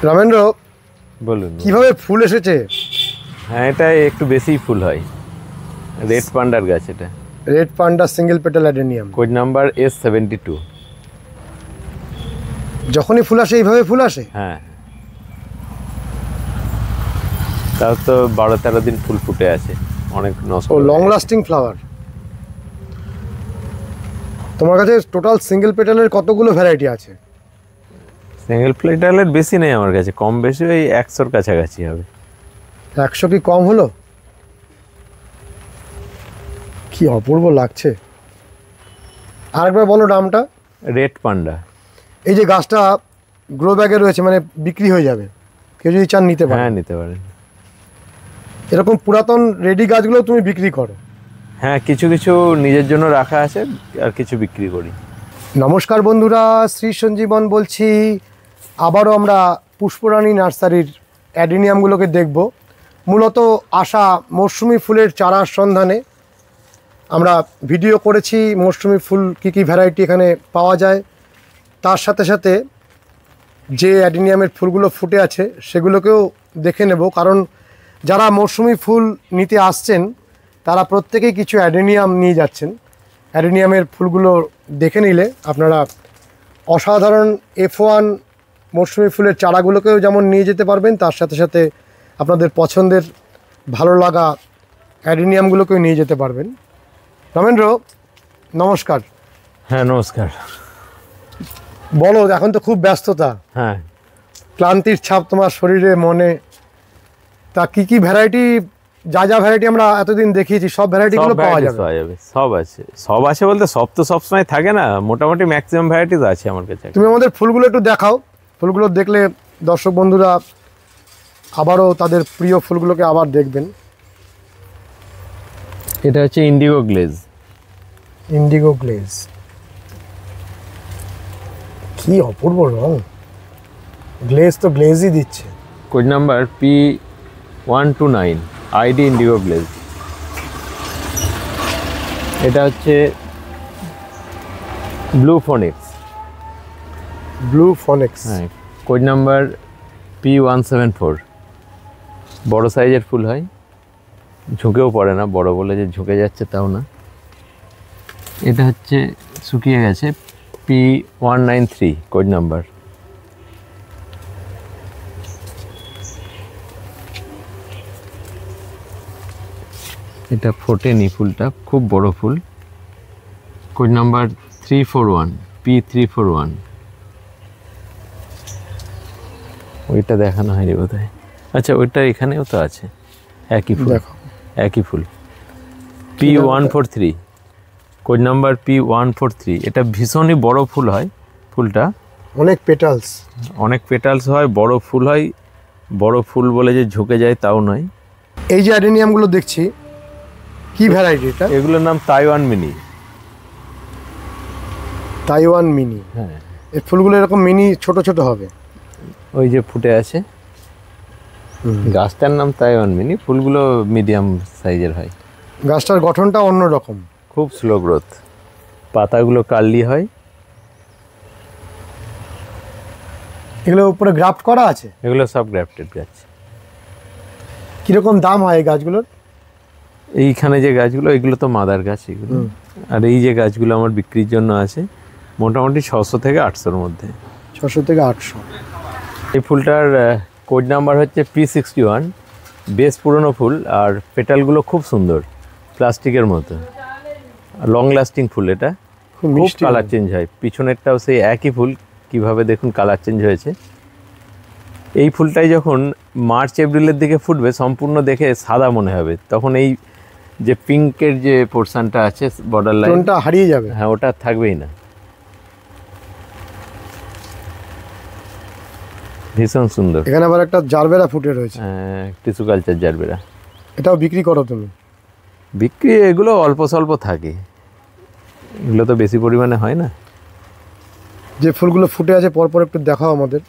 রামেন্দ্র, বলুন কিভাবে ফুল এসেছে? হ্যাঁ, এটা একটু বেশিই ফুল হয়। রেড পান্ডার গাছ এটা। Red panda single petal adenium, code number S72। যখনই ফুল আসে এইভাবে ফুল আসে? হ্যাঁ, তাও তো 12-13 দিন ফুল ফুটে আছে, অনেক নষ্ট। ও লং লাস্টিং ফ্লাওয়ার। তোমার কাছে টোটাল সিঙ্গেল পেটালের কতগুলো ভ্যারাইটি আছে? সিঙ্গেল পেটালের বেশি নেই আমার কাছে, কম বেশি ওই 100-র কাছাকাছি হবে। 100 কি কম হলো? কি অপূর্ব লাগছে। আরেকবার বলো নামটা। Red panda. এই যে গাছটা গ্রো ব্যাগে রয়েছে, মানে বিক্রি হয়ে যাবে, কেউ যদি চান নিতে পারে? হ্যাঁ, নিতে পারেন। এরকম পুরাতন রেডি গাছগুলো তুমি বিক্রি করো? হ্যাঁ, কিছু কিছু নিজের জন্য রাখা আছে, আর কিছু বিক্রি করি। নমস্কার বন্ধুরা, শ্রী সঞ্জীবন বলছি। আবারও আমরা পুষ্পরানী নার্সারির অ্যাডেনিয়ামগুলোকে দেখব। মূলত আশা মরশুমি ফুলের চারার সন্ধানে আমরা ভিডিও করেছি। মরশুমি ফুল কী কী ভ্যারাইটি এখানে পাওয়া যায়, তার সাথে সাথে যে অ্যাডেনিয়ামের ফুলগুলো ফুটে আছে সেগুলোকেও দেখে নেব। কারণ যারা মরশুমি ফুল নিতে আসছেন তারা প্রত্যেকেই কিছু অ্যাডেনিয়াম নিয়ে যাচ্ছেন। অ্যাডেনিয়ামের ফুলগুলো দেখে নিলে আপনারা অসাধারণ F1 মরশুমি ফুলের চারাগুলোকেও যেমন নিয়ে যেতে পারবেন, তার সাথে সাথে আপনাদের পছন্দের ভালো লাগা অ্যাডেনিয়ামগুলোকেও নিয়ে যেতে পারবেন। রমেন্দ্র, নমস্কার। হ্যাঁ, নমস্কার। বলো, এখন তো খুব ব্যস্ততা, হ্যাঁ, ক্লান্তির ছাপ তোমার শরীরে মনে। তা কি কি ভ্যারাইটি, যা যা ভ্যারাইটি আমরা এতদিন দেখিয়েছি সব ভ্যারাইটিগুলো পাওয়া যাবে? সব আছে। সব আছে বলতে সব তো সবসময় থাকে না, মোটামুটি ম্যাক্সিমাম ভ্যারাইটিস আছে আমার কাছে। তুমি আমাদের ফুলগুলো একটু দেখাও। ফুলগুলো দেখলে দর্শক বন্ধুরা আবারও তাদের প্রিয় ফুলগুলোকে আবার দেখবেন। এটা হচ্ছে ইন্ডিগো গ্লেজ। ইন্ডিগো গ্লেজ, কি অপূর্ব রং। গ্লেজ তো গ্লেজই দিচ্ছে। Code number P129, ID Indigo glaze. এটা হচ্ছে ব্লু ফোনিক্স। ব্লু ফোনিক্স, হ্যাঁ, কোড নাম্বার P174। বড় সাইজের ফুল হয়, ঝুঁকেও পড়ে না, বড় বলে যে ঝুঁকে যাচ্ছে তাও না। এটা হচ্ছে শুকিয়ে গেছে, P193 কোড নাম্বার। এটা ফোটেনি ফুলটা, খুব বড় ফুল। Code number 341, P341। ওইটা দেখানো হয়নি বোধহয়। আচ্ছা, ওইটা এখানেও তো আছে, একই ফুল। দেখো, একই ফুল, P143, কোড নাম্বার P143। এটা ভীষণই বড় ফুল হয়, ফুলটা অনেক পেটালস। অনেক পেটালস হয়, বড় ফুল হয়। বড় ফুল বলে যে ঝুঁকে যায় তাও নয়। এই যে অ্যাডেনিয়ামগুলো দেখছি, কি ভ্যারাইটি এটা? এগুলোর নাম তাইওয়ান মিনি। Taiwan mini. হ্যাঁ, এই ফুলগুলো এরকম মিনি ছোট ছোট হবে। ওই যে ফুটে আছে, গাছটার নাম তাইওয়ান মিনি। ফুলগুলো মিডিয়াম সাইজের হয়। গাছটার গঠনটা অন্যরকম, খুব স্লো গ্রোথ। পাতাগুলো কার্লি হয়। এগুলো উপরে গ্রাফট করা আছে? এগুলো সব গ্রাফটেড গাছ। কিরকম দাম হয় এই গাছগুলোর? এইখানে যে গাছগুলো, এগুলো তো মাদার গাছ এগুলো। আর এই যে গাছগুলো আমার বিক্রির জন্য আছে, মোটামুটি 600 থেকে 800-র মধ্যে। 600 থেকে 800। এই ফুলটার কোড নাম্বার হচ্ছে P61। বেশ পুরনো ফুল, আর পেটালগুলো খুব সুন্দর, প্লাস্টিকের মতো। লং লাস্টিং ফুল। এটা খুব কালার চেঞ্জ হয়। পিছনেরটাও সেই একই ফুল, কিভাবে দেখুন কালার চেঞ্জ হয়েছে। এই ফুলটাই যখন মার্চ এপ্রিলের দিকে ফুটবে, সম্পূর্ণ দেখে সাদা মনে হবে, তখন এই যে পিঙ্কের যে পোর্শনটা আছে বর্ডার লাইনটা হারিয়ে যাবে। হ্যাঁ, ওটা থাকবেই না। ভীষণ সুন্দর। এখানে আবার একটা জারবেরা ফুটে রয়েছে। হ্যাঁ, টিস্যু কালচার জারবেরা। এটাও বিক্রি করো তুমি? বিক্রি এগুলো অল্প স্বল্প থাকে, এগুলো তো বেশি পরিমাণে হয় না। যে ফুলগুলো ফুটে আছে পরপর একটু দেখাও আমাদের।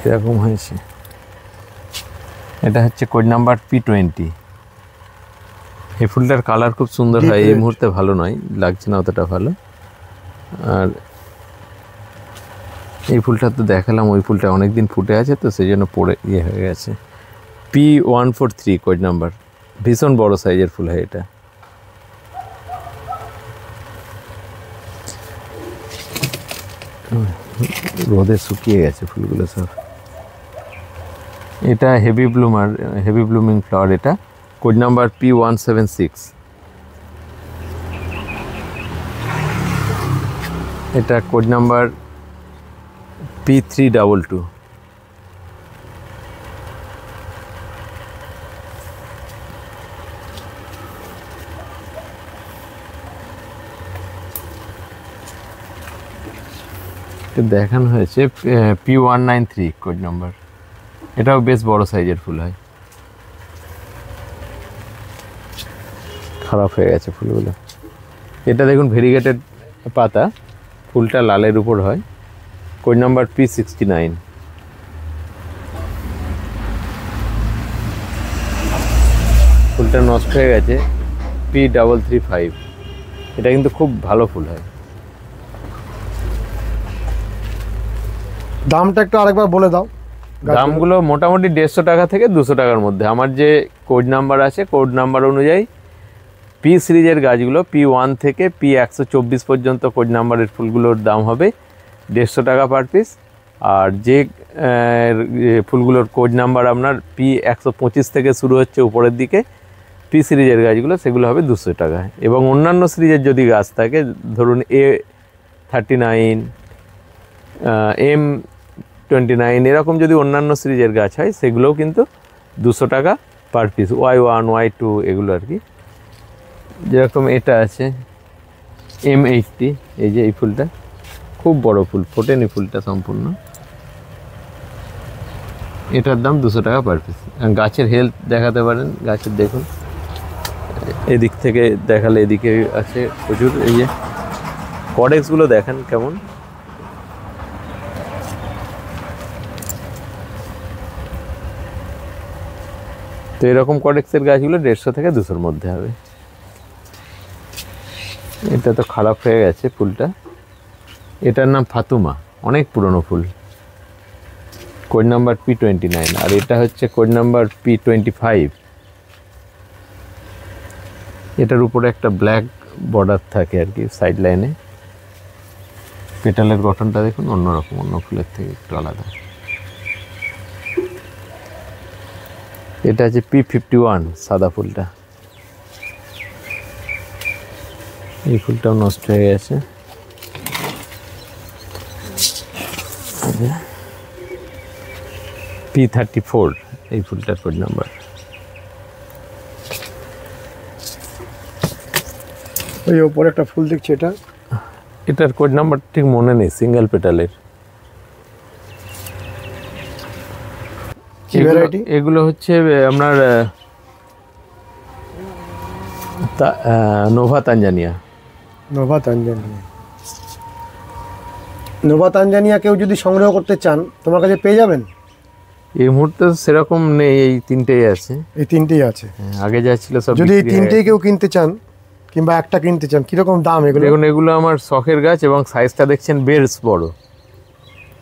এরকম হয়েছে। এটা হচ্ছে কোড নাম্বার P20। এই ফুলটার কালার খুব সুন্দর হয়। এই মুহূর্তে ভালো নয়, লাগছে না অতটা ভালো। আর এই ফুলটা তো দেখালাম, ওই ফুলটা অনেকদিন ফুটে আছে তো সেই জন্য পড়ে ইয়ে হয়ে গেছে। P143 কোড নাম্বার, ভীষণ বড় সাইজের ফুল হয় এটা। রোদে শুকিয়ে গেছে ফুলগুলো সব। এটা heavy bloomer, heavy blooming flower, এটা কোড নাম্বার P176। এটা কোড নাম্বার P322। দেখানো হয়েছে P193 কোড নাম্বার, এটাও বেশ বড় সাইজের ফুল হয়। খারাপ হয়ে গেছে ফুলগুলো। এটা দেখুন ভেরিগেটেড পাতা, ফুলটা লালের উপর হয়, কোড নাম্বার P69। ফুলটা নষ্ট হয়ে গেছে, P335। এটা কিন্তু খুব ভালো ফুল হয়। দামটা একটু আরেকবার বলে দাও। দামগুলো মোটামুটি 150 টাকা থেকে 200 টাকার মধ্যে। আমার যে কোড নাম্বার আছে, কোড নাম্বার অনুযায়ী পি সিরিজের গাছগুলো P1 থেকে P124 পর্যন্ত কোড নাম্বারের ফুলগুলোর দাম হবে 150 টাকা পার পিস। আর যে ফুলগুলোর কোড নাম্বার আপনার P125 থেকে শুরু হচ্ছে উপরের দিকে, পি সিরিজের গাছগুলো, সেগুলো হবে 200 টাকা। এবং অন্যান্য সিরিজের যদি গাছ থাকে, ধরুন A39, M29, এরকম যদি অন্যান্য সিরিজের গাছ হয়, সেগুলোও কিন্তু 200 টাকা পার পিস। Y1, Y2 এগুলো আর কি। যেরকম এটা আছে M80, এই যে এই ফুলটা খুব বড় ফুল, ফোটেনি ফুলটা সম্পূর্ণ, এটার দাম 200 টাকা পার পিস। গাছের হেলথ দেখাতে পারেন, গাছের দেখুন, এদিক থেকে দেখালে এদিকে আছে প্রচুর। এই যে কডেক্সগুলো দেখেন কেমন। তো এরকম কডেক্সের গাছগুলো 150 থেকে 200-র মধ্যে হবে। এটা তো খারাপ হয়ে গেছে ফুলটা। এটার নাম ফাতুমা, অনেক পুরনো ফুল, কোড নাম্বার P29। আর এটা হচ্ছে কোড নাম্বার P25। এটার উপরে একটা ব্ল্যাক বর্ডার থাকে আর কি সাইড লাইনে। পেটালের গঠনটা দেখুন অন্যরকম, অন্য ফুলের থেকে একটু আলাদা। এটা আছে P51, সাদা ফুলটা। এই ফুলটাও নষ্ট হয়ে গেছে। P34 এই ফুলটার কোড নাম্বার। ওই ওপরে একটা ফুল দেখছি, এটার কোড নাম্বার ঠিক মনে নেই, সিঙ্গেল পেটালের। এগুলো হচ্ছে আপনার Nova Tanzania. Nova Tanzania, Nova Tanzania কেউ যদি সংগ্রহ করতে চান তোমার কাছে পেয়ে যাবেন? এই মুহূর্তে সেরকম নেই, এই তিনটেই আছে। এই তিনটেই আছে, আগে যা ছিল সব। যদি এই তিনটেই কেউ কিনতে চান কিংবা একটা কিনতে চান, কিরকম দাম এগুলো? দেখুন এগুলো আমার শখের গাছ এবং সাইজটা দেখছেন বেশ বড়,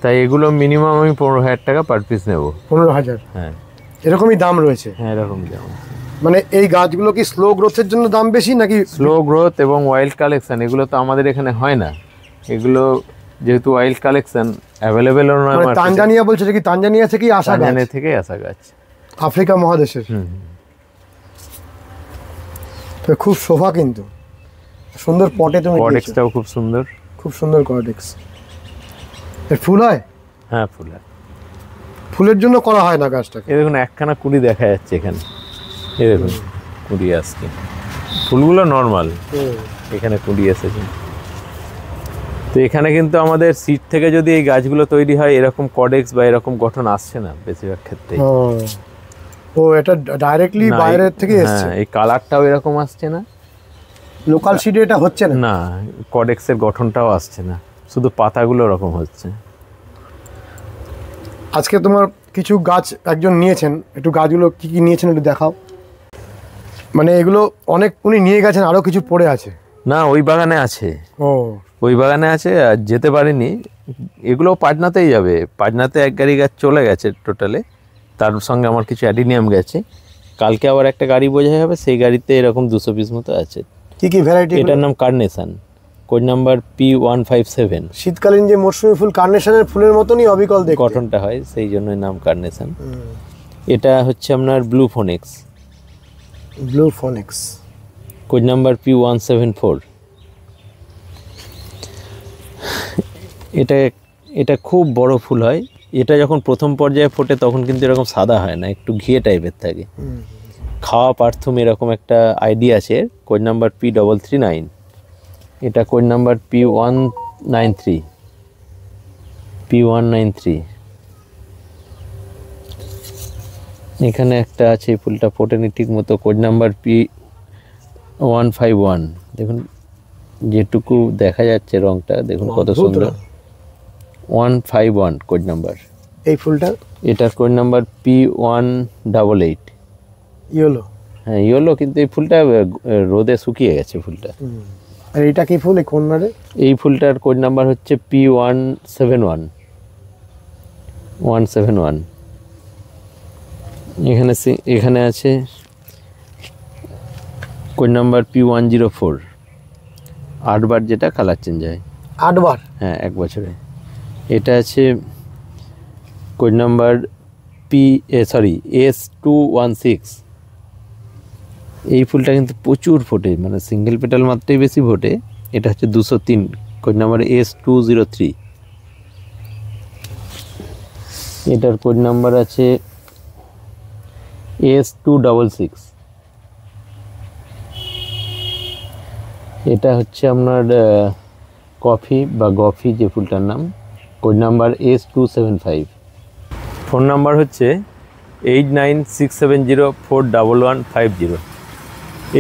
তাই এগুলো মিনিমাম আমি 15,000 টাকা পার পিস নেব। 15,000? হ্যাঁ, এরকমই দাম রয়েছে? হ্যাঁ, এরকম দাম। মানে এই গাছগুলো কি স্লো গ্রোথের জন্য দাম বেশি নাকি? স্লো গ্রোথ এবং ওয়াইল্ড কালেকশন, এগুলো তো আমাদের এখানে হয় না। এগুলো যেহেতু ওয়াইল্ড কালেকশন অ্যাভেলেবেলও নয়। তানজানিয়া বলছে কি? তানজানিয়া থেকেই আসা গাছ? তানজানিয়া থেকেই আসা গাছ, আফ্রিকা মহাদেশের। তো খুব শোভা, কিন্তু সুন্দর পটে তুমি দিয়েছো। কর্ডেক্সটাও খুব সুন্দর, খুব সুন্দর কর্ডেক্স। এর ফুল হয়? হ্যাঁ, ফুল হয়। ফুলের জন্য করা হয় না গাছটাকে। এই দেখুন একখানা কুড়ি দেখা যাচ্ছে এখানে, এই দেখুন কুড়ি আসছে। ফুলগুলো নর্মাল, এখানে কুড়ি এসেছে। তো এখানে কিন্তু আমাদের সিড থেকে যদি এই গাছগুলো তৈরি হয়, এরকম কর্ডেক্স বা এরকম গঠন আসছে না বেশিরভাগ ক্ষেত্রে। ও, এটা ডাইরেক্টলি বাইরের থেকে এসেছে। এই কালারটাও এরকম আসছে না, লোকাল সিডে এটা হচ্ছে না। না, কর্ডেক্সের গঠনটাও আসছে না, শুধু পাতাগুলো এরকম হচ্ছে। আজকে তোমার কিছু গাছ একজন নিয়েছেন, একটু গাছগুলো কি কি নিয়েছেন একটু দেখাও। মানে এগুলো অনেক উনি নিয়ে গেছেন, আরও কিছু পড়ে আছে? না, ওই বাগানে আছে। ও, ওই বাগানে আছে, আর যেতে পারিনি। এগুলো পাটনাতেই যাবে, পাটনাতে এক গাড়ি গাছ চলে গেছে টোটালে, তার সঙ্গে আমার কিছু অ্যাডিনিয়াম গেছে। কালকে আবার একটা গাড়ি বোঝা যাবে, সেই গাড়িতে এরকম 200 পিস মতো আছে। কি কি ভ্যারাইটি? এটার নাম কার্নেশন, কোড নাম্বার P157। শীতকালীন যে মরশুমি ফুল কার্নেশনের ফুলের মতনই অবিকল দেখতে, গঠনটা হয় সেই জন্যই নাম কার্নেশন। এটা হচ্ছে আপনার blue Phoenix, blue Phoenix, code number P174। এটা খুব বড় ফুল হয়। এটা যখন প্রথম পর্যায়ে ফোটে তখন কিন্তু এরকম সাদা হয় না, একটু ঘিয়ে টাইপের থাকে। খাওয়া পার্থম এরকম একটা আইডিয়া আছে। Code number P339। এটা কোড নাম্বার P193। এখানে একটা আছে, এই ফুলটা ফোটেনি ঠিক মতো, কোড নাম্বার P151। দেখুন যেটুকু দেখা যাচ্ছে রংটা দেখুন কত সুন্দর। 151 কোড নাম্বার। এই ফুলটা, এটার কোড নাম্বার P188। ইয়েলো, হ্যাঁ ইয়েলো, কিন্তু এই ফুলটা রোদে শুকিয়ে গেছে ফুলটা। আর এটা কি ফুল? এই কর্নারে এই ফুলটার কোড নাম্বার হচ্ছে P171। এখানে আছে কোড নাম্বার P104। 8 বার যেটা কালার চেঞ্জ হয়। 8 বার? হ্যাঁ, 1 বছরে। এটা আছে কোড নাম্বার S216। এই ফুলটা কিন্তু প্রচুর ফোটে, মানে সিঙ্গেল পেটাল মাত্রই বেশি ফোটে। এটা হচ্ছে 203, কোড নাম্বার S203। এটার কোড নাম্বার আছে S266। এটা হচ্ছে আপনার কফি বা গফি যে ফুলটার নাম, code number S275। Phone number হচ্ছে 8967041150।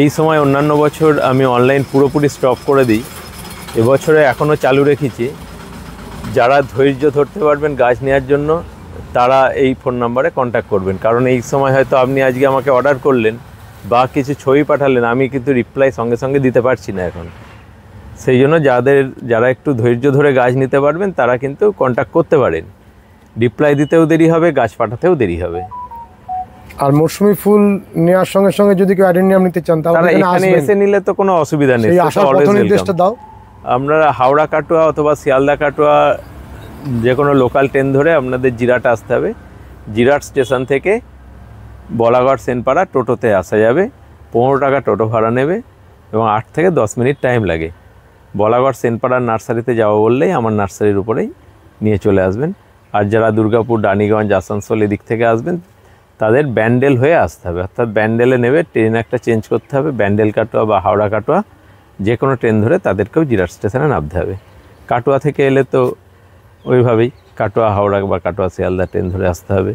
এই সময় অন্যান্য বছর আমি অনলাইন পুরোপুরি স্টপ করে দিই, এবছরে এখনও চালু রেখেছি। যারা ধৈর্য ধরতে পারবেন গাছ নেওয়ার জন্য তারা এই ফোন নাম্বারে কন্ট্যাক্ট করবেন, কারণ এই সময় হয়তো আপনি আজকে আমাকে অর্ডার করলেন বা কিছু ছবি পাঠালেন, আমি কিন্তু রিপ্লাই সঙ্গে সঙ্গে দিতে পারছি না এখন। সেই জন্য যারা একটু ধৈর্য ধরে গাছ নিতে পারবেন তারা কিন্তু কন্ট্যাক্ট করতে পারেন। রিপ্লাই দিতেও দেরি হবে, গাছ পাঠাতেও দেরি হবে। আর মৌসুমি ফুল নেওয়ার সঙ্গে সঙ্গে যদি কেউ অ্যাডেনিয়াম নিতে চান তাহলে এখানে এসে নিলে তো কোনো অসুবিধা নেই। নির্দেশটা দাও। আপনারা হাওড়া কাটোয়া অথবা শিয়ালদা কাটোয়া যে কোনো লোকাল ট্রেন ধরে আপনাদের জিরাট আসতে হবে। জিরাট স্টেশন থেকে বলাগড় সেনপাড়া টোটোতে আসা যাবে। 15 টাকা টোটো ভাড়া নেবে এবং 8 থেকে 10 মিনিট টাইম লাগে। বলাগড় সেনপাড়ার নার্সারিতে যাবো বললেই আমার নার্সারির উপরেই নিয়ে চলে আসবেন। আর যারা দুর্গাপুর, রানীগঞ্জ, আসানসোল এদিক থেকে আসবেন তাদের ব্যান্ডেল হয়ে আসতে হবে, অর্থাৎ ব্যান্ডেলে নেবে, ট্রেন একটা চেঞ্জ করতে হবে। ব্যান্ডেল কাটোয়া বা হাওড়া কাটোয়া যে কোনো ট্রেন ধরে তাদেরকেও জিরাট স্টেশনে নামতে হবে। কাটোয়া থেকে এলে তো ওইভাবেই কাটোয়া হাওড়া বা কাটোয়া শিয়ালদা ট্রেন ধরে আসতে হবে।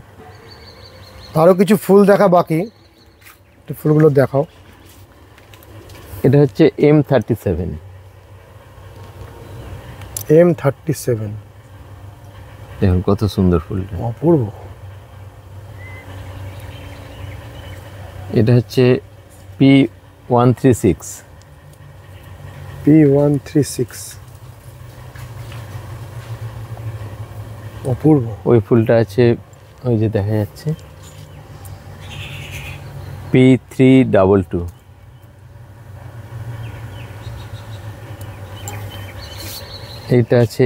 আরও কিছু ফুল দেখা বাকি, ফুলগুলো দেখাও। এটা হচ্ছে M37। M37 দেখুন কত সুন্দর ফুলটা, অপূর্ব। এটা হচ্ছে P136। অপূর্ব। ওই ফুলটা আছে ওই যে দেখা যাচ্ছে P322। এইটা আছে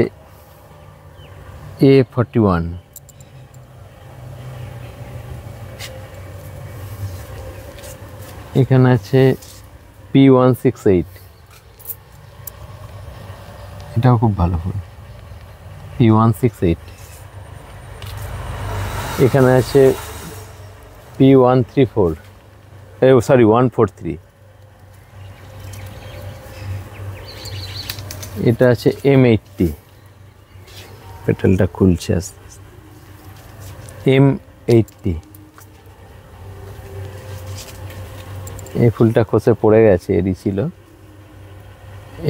A41। এখানে আছে P168। এটাও খুব ভালো ফুল, P168। এখানে আছে P134, 143। এটা আছে M80। পেটালটা খুলছে আস্তে আস্তে। M80। এই ফুলটা খসে পড়ে গেছে, এরই ছিল।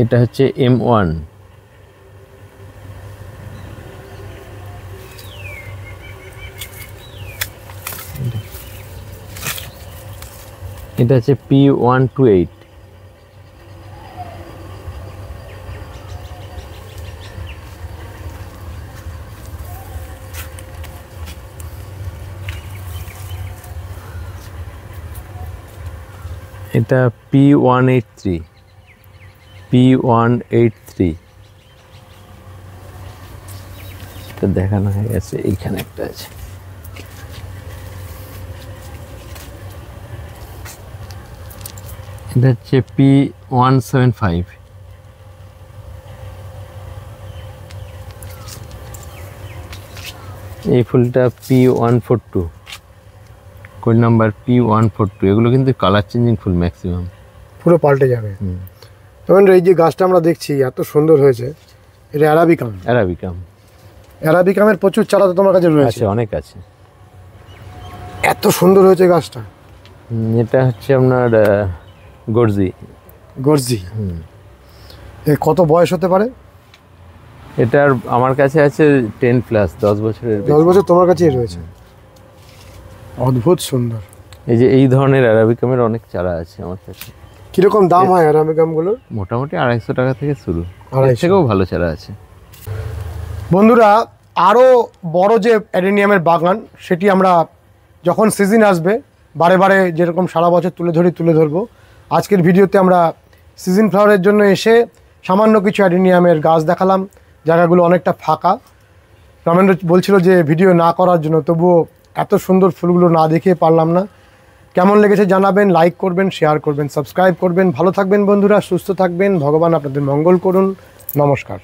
এটা হচ্ছে M1। এটা হচ্ছে P128। এটা P183 P183 এটা দেখানো হয়ে গেছে, এইখানে একটা আছে। এটা হচ্ছে P175। এই ফুলটা P142, কোড নাম্বার P142। এগুলো কিন্তু কালার চেঞ্জিং ফুল ম্যাক্সিমাম, পুরো পাল্টে যাবে। তখন এই যে গাছটা আমরা দেখছি এত সুন্দর হয়েছে, এটা অ্যারাবিকাম। অ্যারাবিকাম, অ্যারাবিকামের প্রচুর চারা তো তোমার কাছে রয়েছে। আছে, অনেক আছে। এত সুন্দর হয়েছে গাছটা। এটা হচ্ছে আপনার গর্জি। গর্জি। এ কত বয়স হতে পারে? এটার আমার কাছে আছে 10+, 10 বছরের। 10 বছর তোমার কাছেই রয়েছে। অদ্ভুত সুন্দর। এই যে এই ধরনের অ্যারাবিকামের অনেক চারা আছে আমার কাছে। কিরকম দাম হয় অ্যারাবিকামগুলোর? মোটামুটি 250 টাকা থেকে শুরু, 250 থেকেও ভালো চারা আছে। বন্ধুরা, আরও বড় যে অ্যাডেনিয়ামের বাগান, সেটি আমরা যখন সিজন আসবে বারে বারে যেরকম সারা বছর তুলে ধরবো। আজকের ভিডিওতে আমরা সিজন ফ্লাওয়ারের জন্য এসে সামান্য কিছু অ্যাডেনিয়ামের গাছ দেখালাম, জায়গাগুলো অনেকটা ফাঁকা। রামেন্দ্র বলছিল যে ভিডিও না করার জন্য, তবুও এত সুন্দর ফুলগুলো না দেখিয়ে পারলাম না। কেমন লেগেছে জানাবেন, লাইক করবেন, শেয়ার করবেন, সাবস্ক্রাইব করবেন। ভালো থাকবেন বন্ধুরা, সুস্থ থাকবেন, ভগবান আপনাদের মঙ্গল করুন। নমস্কার।